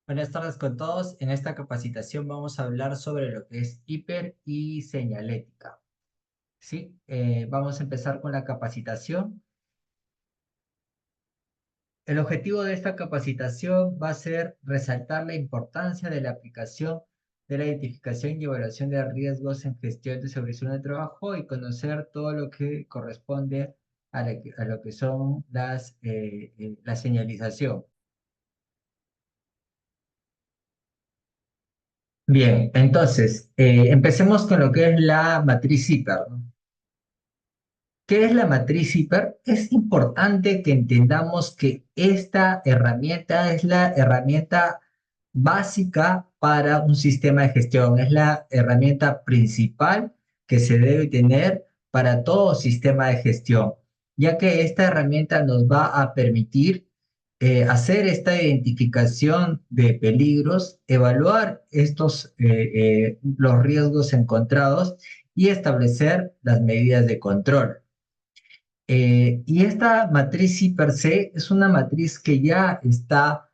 Buenas tardes con todos. En esta capacitación vamos a hablar sobre lo que es hiper y señalética. ¿Sí? Vamos a empezar con la capacitación. El objetivo de esta capacitación va a ser resaltar la importancia de la aplicación de la identificación y evaluación de riesgos en gestión de seguridad de trabajo y conocer todo lo que corresponde a lo que son la señalización. Bien, entonces, empecemos con lo que es la matriz hiper, ¿no? ¿Qué es la matriz hiper? Es importante que entendamos que esta herramienta es la herramienta básica para un sistema de gestión, es la herramienta principal que se debe tener para todo sistema de gestión, ya que esta herramienta nos va a permitir hacer esta identificación de peligros, evaluar los riesgos encontrados y establecer las medidas de control. Y esta matriz sí per se es una matriz que ya está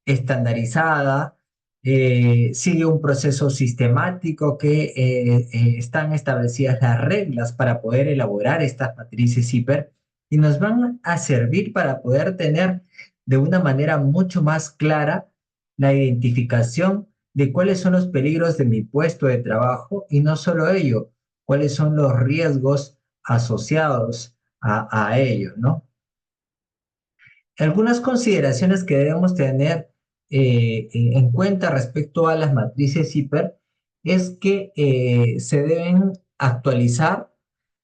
estandarizada, sigue un proceso sistemático que están establecidas las reglas para poder elaborar estas matrices hiper y nos van a servir para poder tener de una manera mucho más clara la identificación de cuáles son los peligros de mi puesto de trabajo y no solo ello, cuáles son los riesgos asociados a ello, ¿no? Algunas consideraciones que debemos tener en cuenta respecto a las matrices hiper es que se deben actualizar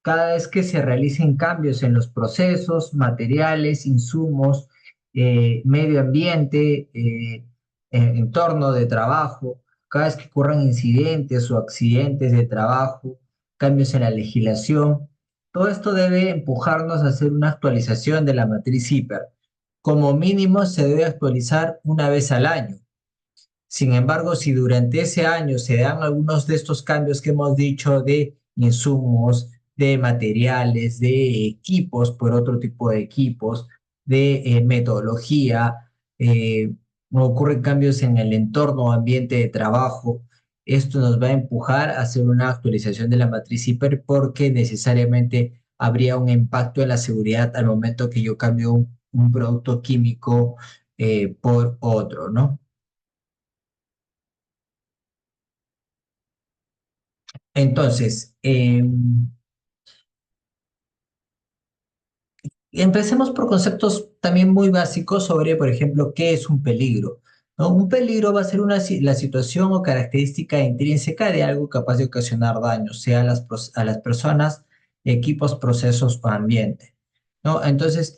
cada vez que se realicen cambios en los procesos, materiales, insumos, medio ambiente, entorno de trabajo, cada vez que ocurran incidentes o accidentes de trabajo, cambios en la legislación. Todo esto debe empujarnos a hacer una actualización de la matriz hiper. Como mínimo se debe actualizar una vez al año. Sin embargo, si durante ese año se dan algunos de estos cambios que hemos dicho de insumos, de materiales, de equipos por otro tipo de equipos, de metodología, ocurren cambios en el entorno o ambiente de trabajo, esto nos va a empujar a hacer una actualización de la matriz hiper porque necesariamente habría un impacto en la seguridad al momento que yo cambio un producto químico por otro, ¿no? Entonces, empecemos por conceptos también muy básicos sobre, por ejemplo, qué es un peligro, ¿no? Un peligro va a ser la situación o característica intrínseca de algo capaz de ocasionar daño, sea a las personas, equipos, procesos o ambiente, ¿no? Entonces,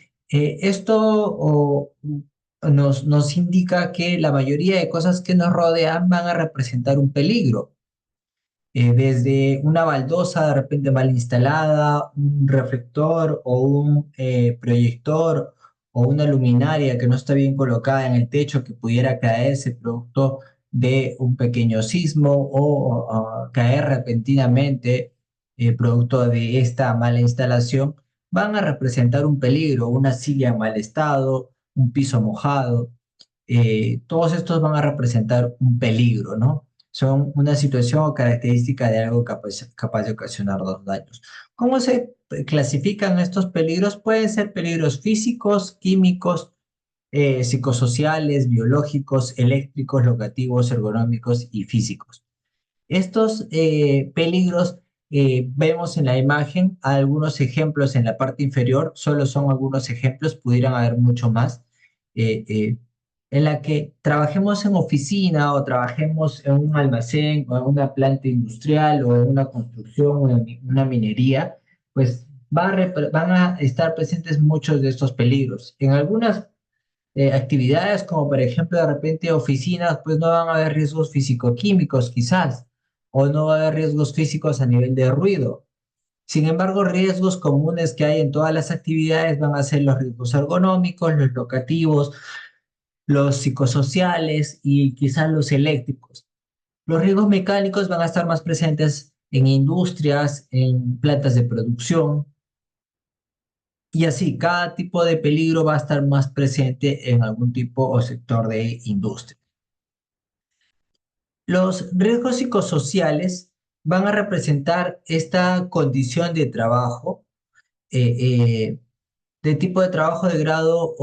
nos indica que la mayoría de cosas que nos rodean van a representar un peligro, desde una baldosa de repente mal instalada, un reflector o un proyector o una luminaria que no está bien colocada en el techo que pudiera caerse producto de un pequeño sismo o caer repentinamente producto de esta mala instalación, van a representar un peligro, una silla en mal estado, un piso mojado, todos estos van a representar un peligro, ¿no? Son una situación o característica de algo capaz de ocasionar dos daños. ¿Cómo se clasifican estos peligros? Pueden ser peligros físicos, químicos, psicosociales, biológicos, eléctricos, locativos, ergonómicos y físicos. Estos peligros vemos en la imagen algunos ejemplos en la parte inferior, solo son algunos ejemplos, pudieran haber mucho más, eh, eh, en la que trabajemos en oficina o trabajemos en un almacén o en una planta industrial o en una construcción o en una minería, pues van a estar presentes muchos de estos peligros. En algunas actividades, como por ejemplo de repente oficinas, pues no van a haber riesgos físico-químicos quizás, o no va a haber riesgos físicos a nivel de ruido. Sin embargo, riesgos comunes que hay en todas las actividades van a ser los riesgos ergonómicos, los locativos, los psicosociales y quizás los eléctricos. Los riesgos mecánicos van a estar más presentes en industrias, en plantas de producción, Y así, cada tipo de peligro va a estar más presente en algún tipo o sector de industria. Los riesgos psicosociales van a representar esta condición de trabajo, eh, eh, de tipo de trabajo de grado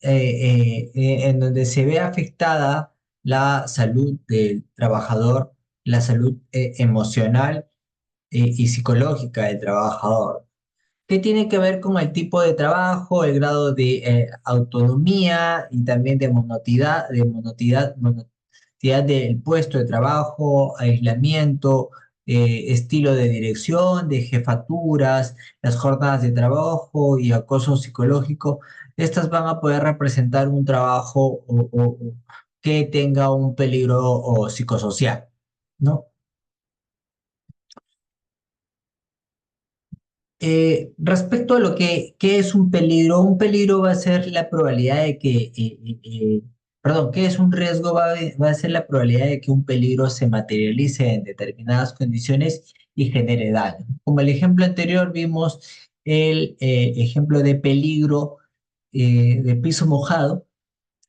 en donde se ve afectada la salud del trabajador, la salud emocional y psicológica del trabajador. ¿Qué tiene que ver con el tipo de trabajo, el grado de autonomía y también de monotividad del puesto de trabajo, aislamiento, estilo de dirección, de jefaturas, las jornadas de trabajo y acoso psicológico? Estas van a poder representar un trabajo o que tenga un peligro o psicosocial, ¿no? Respecto a lo que qué es un peligro va a ser la probabilidad de que, perdón, ¿qué es un riesgo? Va a ser la probabilidad de que un peligro se materialice en determinadas condiciones y genere daño. Como el ejemplo anterior, vimos el ejemplo de peligro de piso mojado.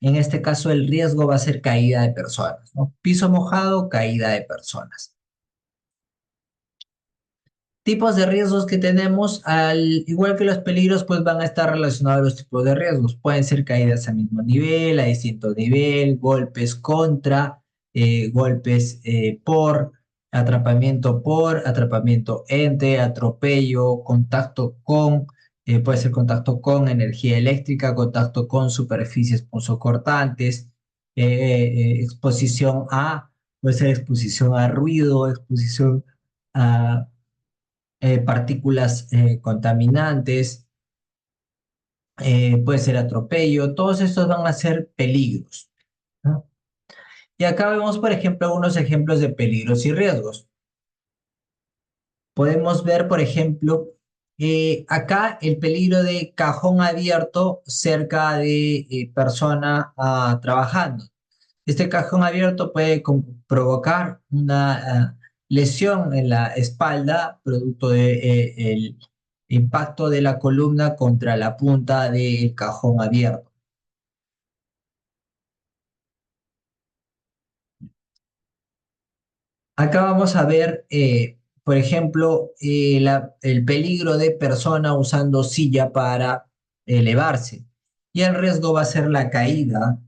En este caso, el riesgo va a ser caída de personas, ¿no? Piso mojado, caída de personas. Tipos de riesgos que tenemos, al igual que los peligros, pues van a estar relacionados a los tipos de riesgos. Pueden ser caídas a mismo nivel, a distinto nivel, golpes contra, golpes por, atrapamiento entre, atropello, contacto con, puede ser contacto con energía eléctrica, contacto con superficies punzocortantes, exposición a, puede ser exposición a ruido, exposición a partículas contaminantes, puede ser atropello, todos estos van a ser peligros, ¿no? Y acá vemos, por ejemplo, algunos ejemplos de peligros y riesgos. Podemos ver, por ejemplo, acá el peligro de cajón abierto cerca de persona trabajando. Este cajón abierto puede provocar una lesión en la espalda producto del impacto de la columna contra la punta del cajón abierto. Acá vamos a ver, por ejemplo, el peligro de persona usando silla para elevarse. Y el riesgo va a ser la caída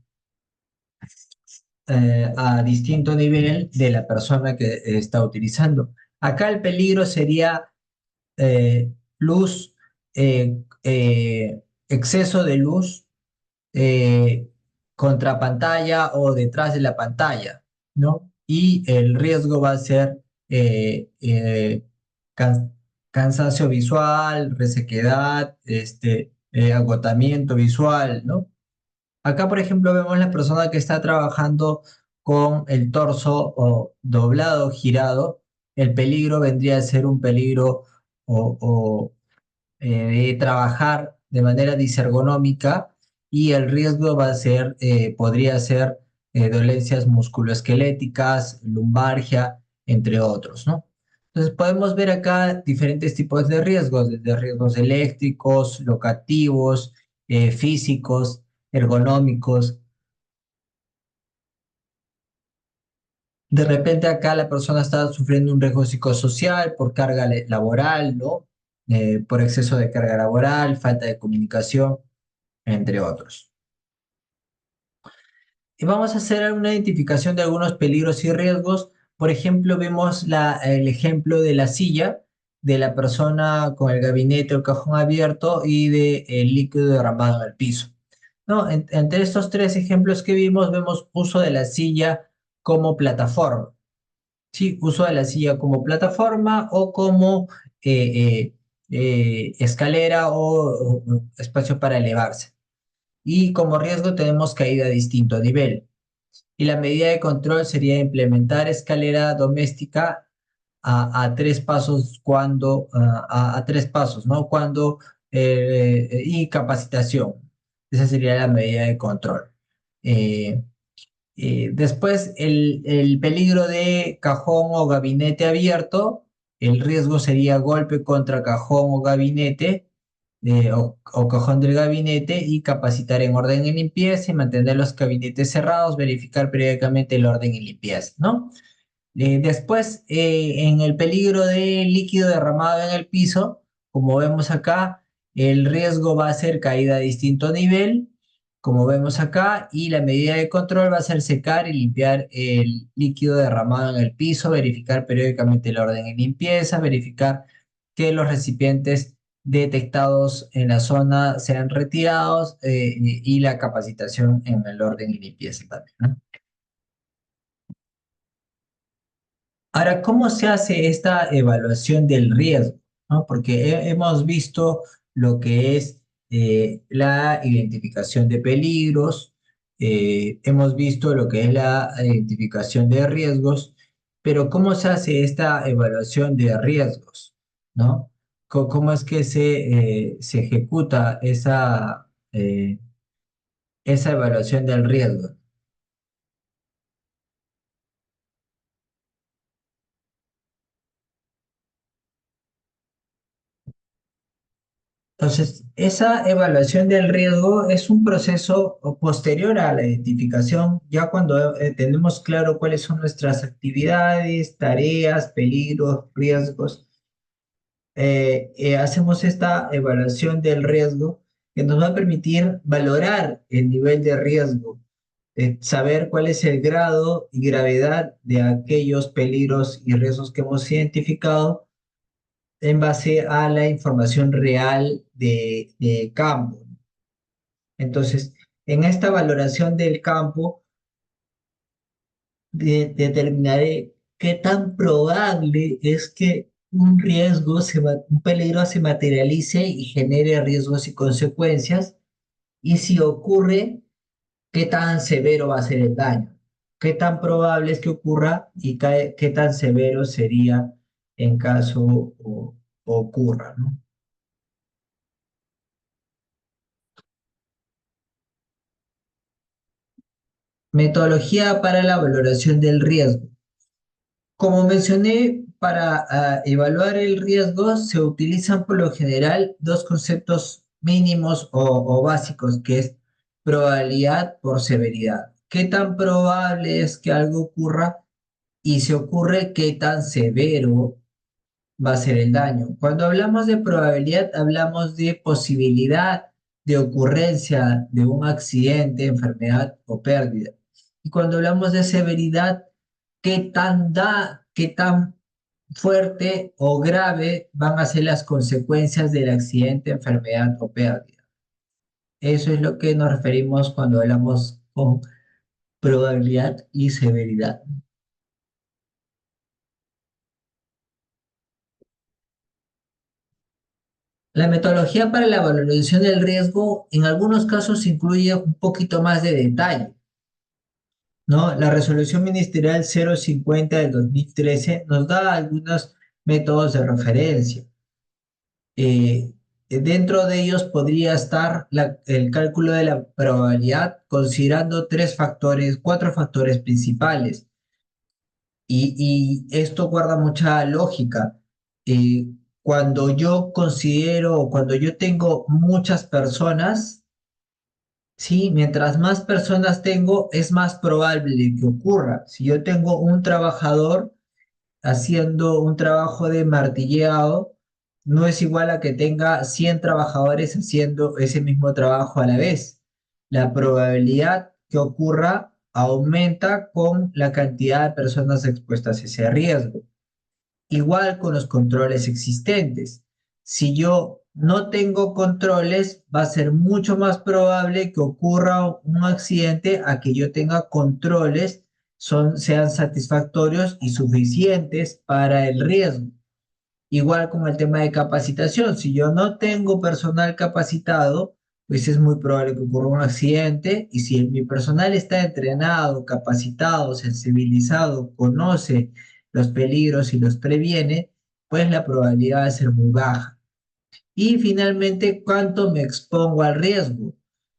a distinto nivel de la persona que está utilizando. Acá el peligro sería luz, exceso de luz eh, contra pantalla o detrás de la pantalla, ¿no? Y el riesgo va a ser can- cansancio visual, resequedad, agotamiento visual, ¿no? Acá, por ejemplo, vemos la persona que está trabajando con el torso o doblado, girado. El peligro vendría a ser un peligro de trabajar de manera disergonómica y el riesgo va a ser, podría ser dolencias musculoesqueléticas, lumbalgia, entre otros, ¿no? Entonces podemos ver acá diferentes tipos de riesgos, desde riesgos eléctricos, locativos, físicos, ergonómicos. De repente acá la persona está sufriendo un riesgo psicosocial por carga laboral, ¿no? Por exceso de carga laboral, falta de comunicación, entre otros. Y vamos a hacer una identificación de algunos peligros y riesgos. Por ejemplo, vemos el ejemplo de la silla, de la persona con el gabinete o el cajón abierto y de el líquido derramado en el piso. ¿No? Entre estos tres ejemplos que vimos, vemos uso de la silla como plataforma. Sí, uso de la silla como plataforma o como escalera o espacio para elevarse. Y como riesgo tenemos caída a distinto nivel. Y la medida de control sería implementar escalera doméstica a tres pasos a tres pasos, ¿no? Y capacitación. Esa sería la medida de control. Eh, Después, el peligro de cajón o gabinete abierto, el riesgo sería golpe contra cajón o gabinete o cajón del gabinete y capacitar en orden y limpieza y mantener los gabinetes cerrados, verificar periódicamente el orden y limpieza, ¿no? Después, en el peligro de líquido derramado en el piso, como vemos acá, el riesgo va a ser caída a distinto nivel, como vemos acá, y la medida de control va a ser secar y limpiar el líquido derramado en el piso, verificar periódicamente el orden y limpieza, verificar que los recipientes detectados en la zona sean retirados y la capacitación en el orden y limpieza también, ¿no? Ahora, ¿cómo se hace esta evaluación del riesgo? ¿No? Porque hemos visto lo que es la identificación de peligros, hemos visto lo que es la identificación de riesgos, pero ¿cómo se hace esta evaluación de riesgos? ¿No? ¿Cómo es que se ejecuta esa evaluación del riesgo? Entonces, esa evaluación del riesgo es un proceso posterior a la identificación, ya cuando tenemos claro cuáles son nuestras actividades, tareas, peligros, riesgos, hacemos esta evaluación del riesgo que nos va a permitir valorar el nivel de riesgo, saber cuál es el grado y gravedad de aquellos peligros y riesgos que hemos identificado en base a la información real de campo. Entonces, en esta valoración del campo, determinaré qué tan probable es que un peligro se materialice y genere riesgos y consecuencias, y si ocurre, qué tan severo va a ser el daño, qué tan probable es que ocurra y qué tan severo sería en caso ocurra, ¿no? Metodología para la valoración del riesgo. Como mencioné, para evaluar el riesgo se utilizan por lo general dos conceptos mínimos o básicos, que es probabilidad por severidad. ¿Qué tan probable es que algo ocurra? Y si ocurre, ¿qué tan severo va a ser el daño? Cuando hablamos de probabilidad, hablamos de posibilidad de ocurrencia de un accidente, enfermedad o pérdida. Y cuando hablamos de severidad, qué tan fuerte o grave van a ser las consecuencias del accidente, enfermedad o pérdida. Eso es lo que nos referimos cuando hablamos con probabilidad y severidad. La metodología para la valoración del riesgo en algunos casos incluye un poquito más de detalle, ¿no? La resolución ministerial 050 del 2013 nos da algunos métodos de referencia. Eh, Dentro de ellos podría estar el cálculo de la probabilidad considerando cuatro factores principales. Y esto guarda mucha lógica. Eh, Cuando yo considero o cuando yo tengo muchas personas, sí, mientras más personas tengo, es más probable que ocurra. Si yo tengo un trabajador haciendo un trabajo de martilleado, no es igual a que tenga 100 trabajadores haciendo ese mismo trabajo a la vez. La probabilidad que ocurra aumenta con la cantidad de personas expuestas a ese riesgo. Igual con los controles existentes. Si yo no tengo controles, va a ser mucho más probable que ocurra un accidente a que yo tenga controles, sean satisfactorios y suficientes para el riesgo. Igual con el tema de capacitación, si yo no tengo personal capacitado, pues es muy probable que ocurra un accidente, y si mi personal está entrenado, capacitado, sensibilizado, conoce los peligros y los previene, pues la probabilidad va a ser muy baja. Y finalmente, ¿cuánto me expongo al riesgo?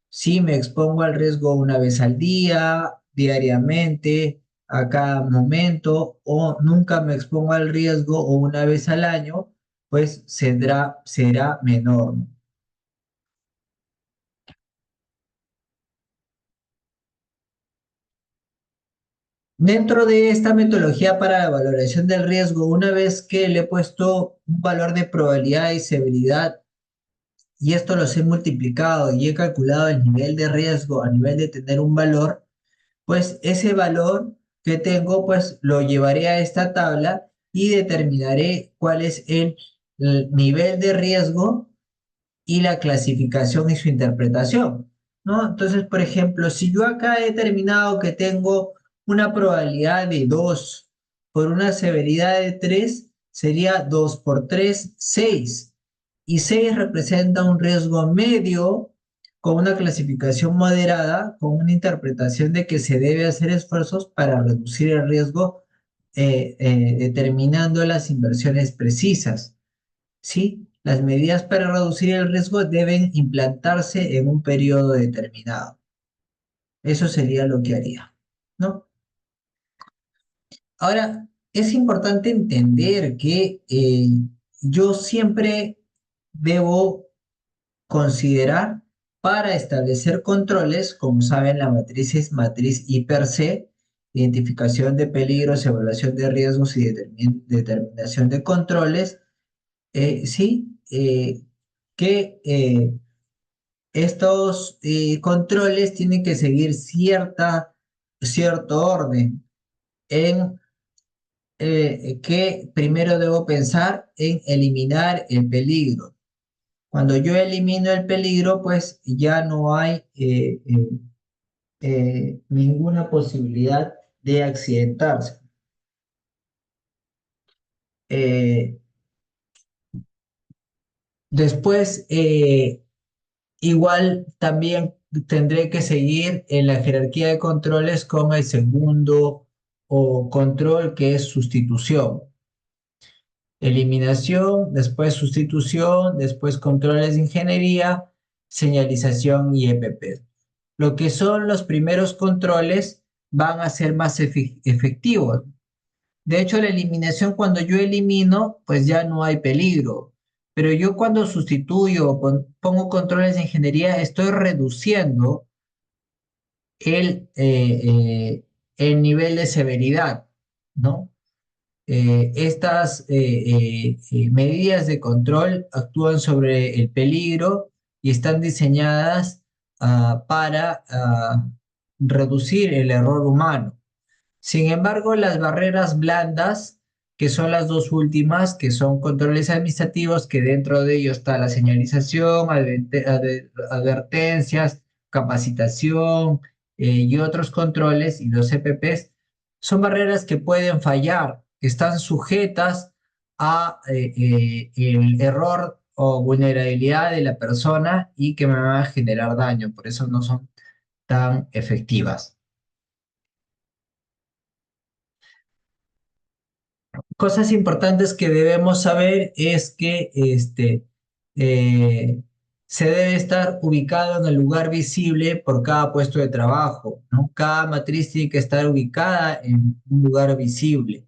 Si me expongo al riesgo una vez al día, diariamente, a cada momento, o nunca me expongo al riesgo o una vez al año, pues será menor, ¿no? Dentro de esta metodología para la valoración del riesgo, una vez que le he puesto un valor de probabilidad y severidad, y esto los he multiplicado y he calculado el nivel de riesgo a nivel de tener un valor, pues ese valor que tengo, pues lo llevaré a esta tabla y determinaré cuál es el nivel de riesgo y la clasificación y su interpretación, ¿no? Entonces, por ejemplo, si yo acá he determinado que tengo una probabilidad de 2 por una severidad de 3, sería 2 por 3 6. Y 6 representa un riesgo medio con una clasificación moderada, con una interpretación de que se debe hacer esfuerzos para reducir el riesgo determinando las inversiones precisas. ¿Sí? Las medidas para reducir el riesgo deben implantarse en un periodo determinado. Eso sería lo que haría, ¿no? Ahora, es importante entender que yo siempre debo considerar para establecer controles, como saben, la matriz es matriz I per C, identificación de peligros, evaluación de riesgos y determinación de controles, sí, que estos controles tienen que seguir cierto orden en que primero debo pensar en eliminar el peligro. Cuando yo elimino el peligro, pues ya no hay ninguna posibilidad de accidentarse. Eh, después, igual también tendré que seguir en la jerarquía de controles con el segundo o control que es sustitución. Eliminación, después sustitución, después controles de ingeniería, señalización y EPP. Lo que son los primeros controles van a ser más efectivos. De hecho, la eliminación, cuando yo elimino, pues ya no hay peligro. Pero yo cuando sustituyo o pongo controles de ingeniería, estoy reduciendo el, eh, el nivel de severidad, ¿no? Estas medidas de control actúan sobre el peligro y están diseñadas para reducir el error humano. Sin embargo, las barreras blandas, que son las dos últimas, que son controles administrativos, que dentro de ellos está la señalización, advertencias, capacitación y otros controles y los EPPs, son barreras que pueden fallar, que están sujetas a el error o vulnerabilidad de la persona y que me van a generar daño, por eso no son tan efectivas. Cosas importantes que debemos saber es que eh, se debe estar ubicado en el lugar visible por cada puesto de trabajo, ¿no? Cada matriz tiene que estar ubicada en un lugar visible.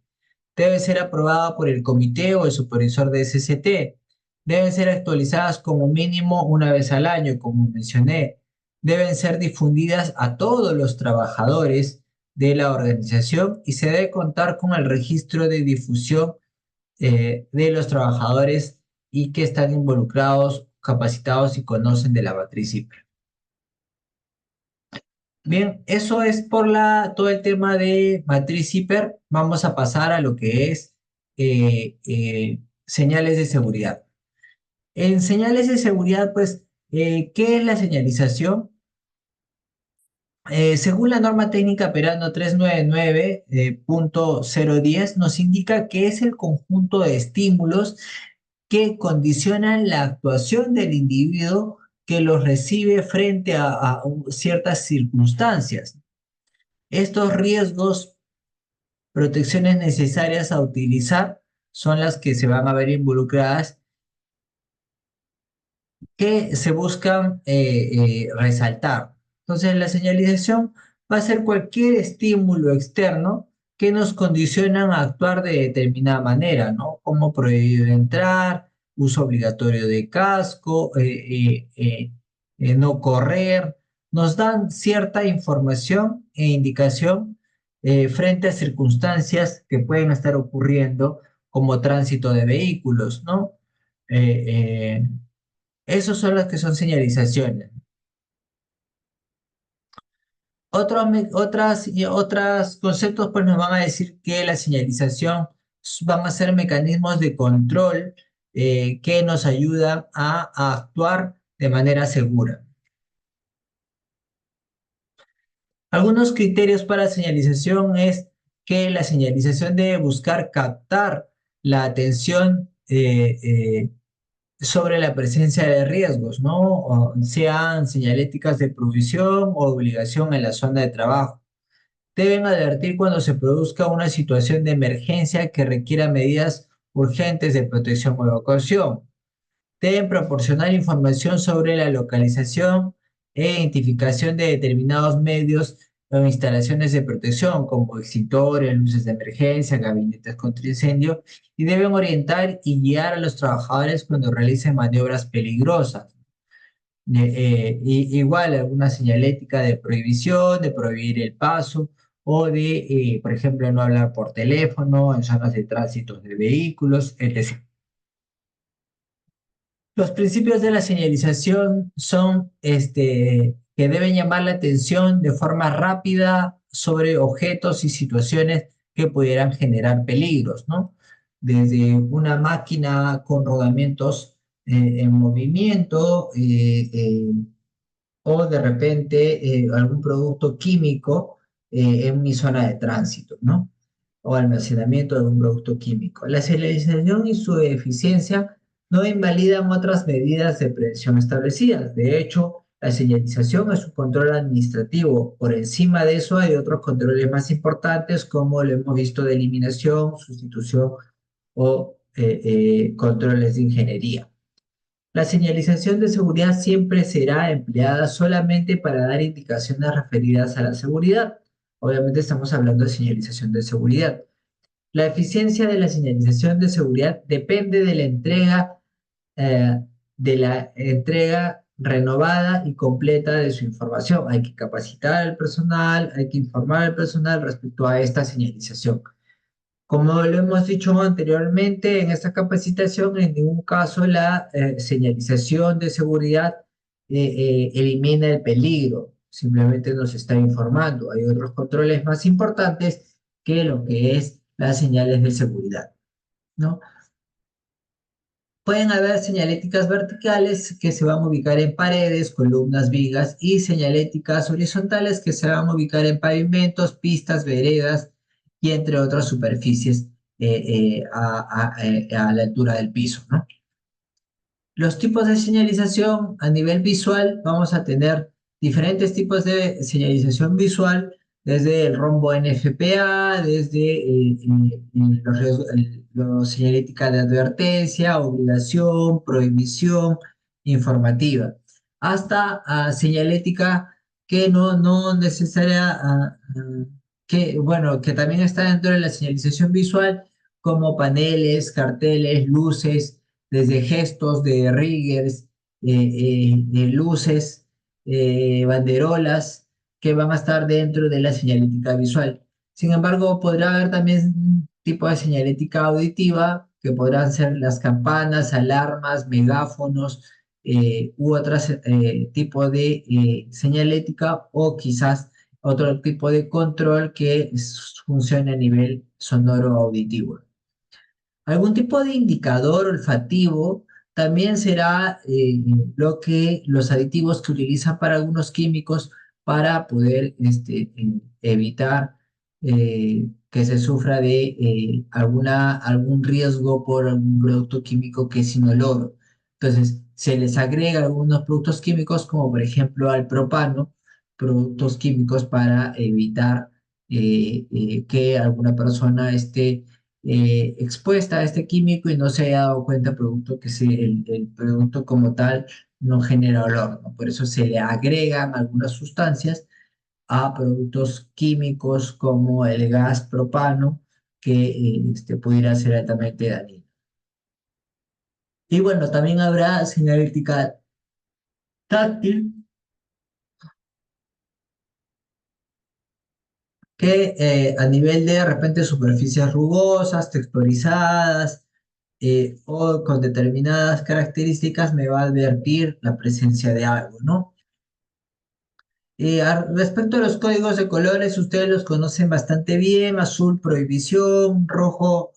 Debe ser aprobada por el comité o el supervisor de SCT. Deben ser actualizadas como mínimo una vez al año, como mencioné. Deben ser difundidas a todos los trabajadores de la organización y se debe contar con el registro de difusión de los trabajadores y que están involucrados, capacitados y conocen de la matriz CIPRE. Bien, eso es por todo el tema de matriz hiper. Vamos a pasar a lo que es señales de seguridad. En señales de seguridad, pues, ¿qué es la señalización? Según la norma técnica Perano 399.010, nos indica que es el conjunto de estímulos que condicionan la actuación del individuo que los recibe frente a ciertas circunstancias. Estos riesgos, protecciones necesarias a utilizar, son las que se van a ver involucradas, que se buscan resaltar. Entonces, la señalización va a ser cualquier estímulo externo que nos condicionan a actuar de determinada manera, ¿no? Como prohibido entrar, uso obligatorio de casco, no correr, nos dan cierta información e indicación frente a circunstancias que pueden estar ocurriendo como tránsito de vehículos, ¿no? Eh, eh, Esos son los que son señalizaciones. Otras conceptos pues nos van a decir que la señalización van a ser mecanismos de control que nos ayudan a actuar de manera segura. Algunos criterios para la señalización es que la señalización debe buscar captar la atención sobre la presencia de riesgos, ¿no? O sean señaléticas de provisión o obligación en la zona de trabajo. Deben advertir cuando se produzca una situación de emergencia que requiera medidas urgentes de protección o evacuación. Deben proporcionar información sobre la localización e identificación de determinados medios o instalaciones de protección, como extintores, luces de emergencia, gabinetes contra incendio, y deben orientar y guiar a los trabajadores cuando realicen maniobras peligrosas. Igual alguna señalética de prohibición, de prohibir el paso o de, por ejemplo, no hablar por teléfono en zonas de tránsito de vehículos, etc. Los principios de la señalización son que deben llamar la atención de forma rápida sobre objetos y situaciones que pudieran generar peligros, ¿no? Desde una máquina con rodamientos en movimiento, o de repente algún producto químico en mi zona de tránsito, ¿no? O almacenamiento de un producto químico. La señalización y su eficiencia no invalidan otras medidas de prevención establecidas. De hecho, la señalización es un control administrativo. Por encima de eso hay otros controles más importantes como lo hemos visto de eliminación, sustitución o controles de ingeniería. La señalización de seguridad siempre será empleada solamente para dar indicaciones referidas a la seguridad. Obviamente estamos hablando de señalización de seguridad. La eficiencia de la señalización de seguridad depende de la entrega renovada y completa de su información. Hay que capacitar al personal, hay que informar al personal respecto a esta señalización. Como lo hemos dicho anteriormente, en esta capacitación en ningún caso la señalización de seguridad elimina el peligro, simplemente nos está informando. Hay otros controles más importantes que lo que es las señales de seguridad, ¿no? Pueden haber señaléticas verticales que se van a ubicar en paredes, columnas, vigas y señaléticas horizontales que se van a ubicar en pavimentos, pistas, veredas y entre otras superficies a la altura del piso, ¿no? Los tipos de señalización a nivel visual, vamos a tener diferentes tipos de señalización visual, desde el rombo NFPA, desde los señalética de advertencia, obligación, prohibición, informativa, hasta señalética que no necesaria, que, bueno, que también está dentro de la señalización visual, como paneles, carteles, luces, desde gestos de riggers, luces, banderolas que van a estar dentro de la señalética visual. Sin embargo, podrá haber también un tipo de señalética auditiva, que podrán ser las campanas, alarmas, megáfonos u otros tipos de señalética o quizás otro tipo de control que funcione a nivel sonoro auditivo. Algún tipo de indicador olfativo también será los aditivos que utilizan para algunos químicos para poder evitar que se sufra de algún riesgo por algún producto químico que es inoloro. Entonces, se les agrega algunos productos químicos, como por ejemplo al propano, productos químicos para evitar que alguna persona esté expuesta a este químico y no se haya dado cuenta producto el producto como tal no genera olor, ¿no? Por eso se le agregan algunas sustancias a productos químicos como el gas propano que pudiera ser altamente dañino. Y bueno, también habrá señalética táctil, que a nivel de repente superficies rugosas, texturizadas o con determinadas características me va a advertir la presencia de algo, ¿no? Respecto a los códigos de colores, ustedes los conocen bastante bien: azul prohibición, rojo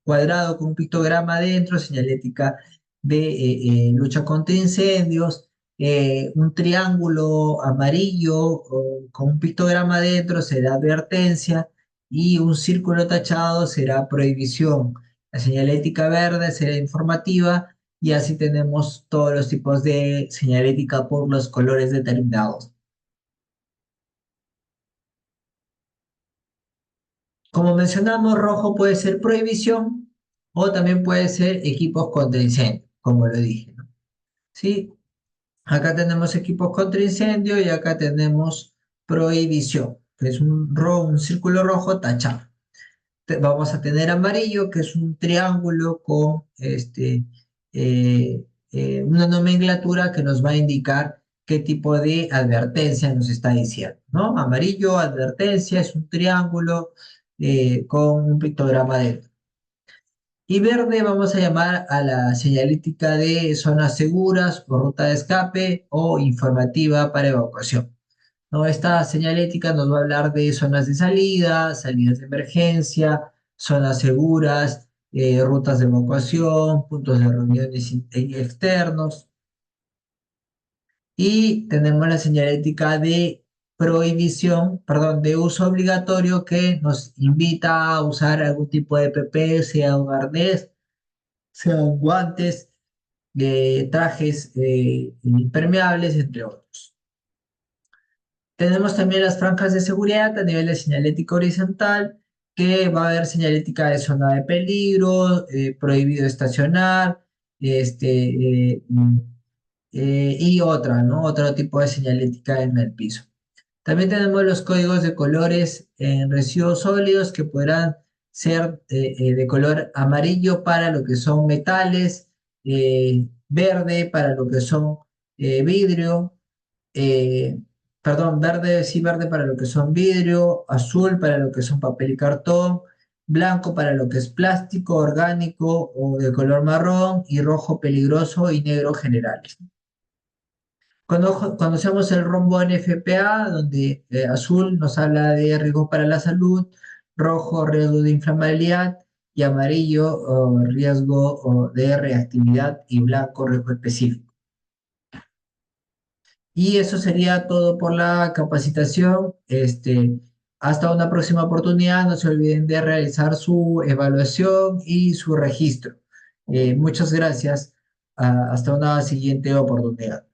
cuadrado con un pictograma adentro, señalética de lucha contra incendios, un triángulo amarillo con un pictograma adentro será advertencia y un círculo tachado será prohibición. La señalética verde será informativa y así tenemos todos los tipos de señalética por los colores determinados. Como mencionamos, rojo puede ser prohibición o también puede ser equipos contra incendio, como lo dije, ¿no? Sí, acá tenemos equipos contra incendio y acá tenemos prohibición, que es un círculo rojo tachado. Vamos a tener amarillo, que es un triángulo con una nomenclatura que nos va a indicar qué tipo de advertencia nos está diciendo, ¿no? Amarillo, advertencia, es un triángulo con un pictograma dentro. Y verde vamos a llamar a la señalítica de zonas seguras o ruta de escape o informativa para evacuación, ¿no? Esta señalética nos va a hablar de zonas de salida, salidas de emergencia, zonas seguras, rutas de evacuación, puntos de reuniones externos. Y tenemos la señalética de prohibición, perdón, de uso obligatorio que nos invita a usar algún tipo de PP, sea un arnés, sean guantes, trajes impermeables, entre otros. Tenemos también las franjas de seguridad a nivel de señalética horizontal, que va a haber señalética de zona de peligro, prohibido estacionar, y otra, ¿no? Otro tipo de señalética en el piso. También tenemos los códigos de colores en residuos sólidos que podrán ser de color amarillo para lo que son metales, verde para lo que son vidrio, eh, perdón, verde, sí, verde para lo que son vidrio, azul para lo que son papel y cartón, blanco para lo que es plástico, orgánico o de color marrón, y rojo peligroso y negro generales. Conocemos el rombo NFPA, donde azul nos habla de riesgo para la salud, rojo riesgo de inflamabilidad y amarillo riesgo de reactividad y blanco riesgo específico. Y eso sería todo por la capacitación. Hasta una próxima oportunidad. No se olviden de realizar su evaluación y su registro. Muchas gracias. Hasta una siguiente oportunidad.